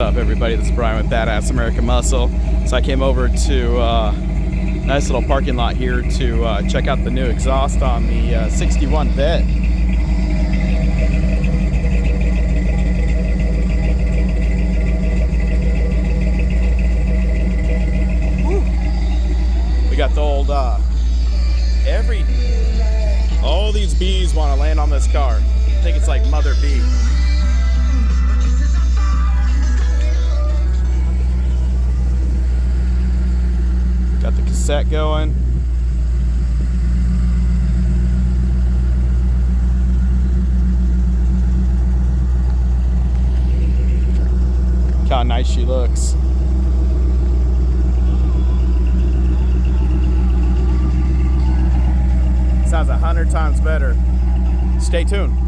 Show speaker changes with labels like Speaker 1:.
Speaker 1: What's up, everybody? This is Brian with Badass American Muscle. So I came over to a nice little parking lot here to check out the new exhaust on the 61 Vet. Woo. We got the old all these bees want to land on this car. I think it's like mother bee. Got the cassette going. Look how nice she looks. Sounds 100 times better. Stay tuned.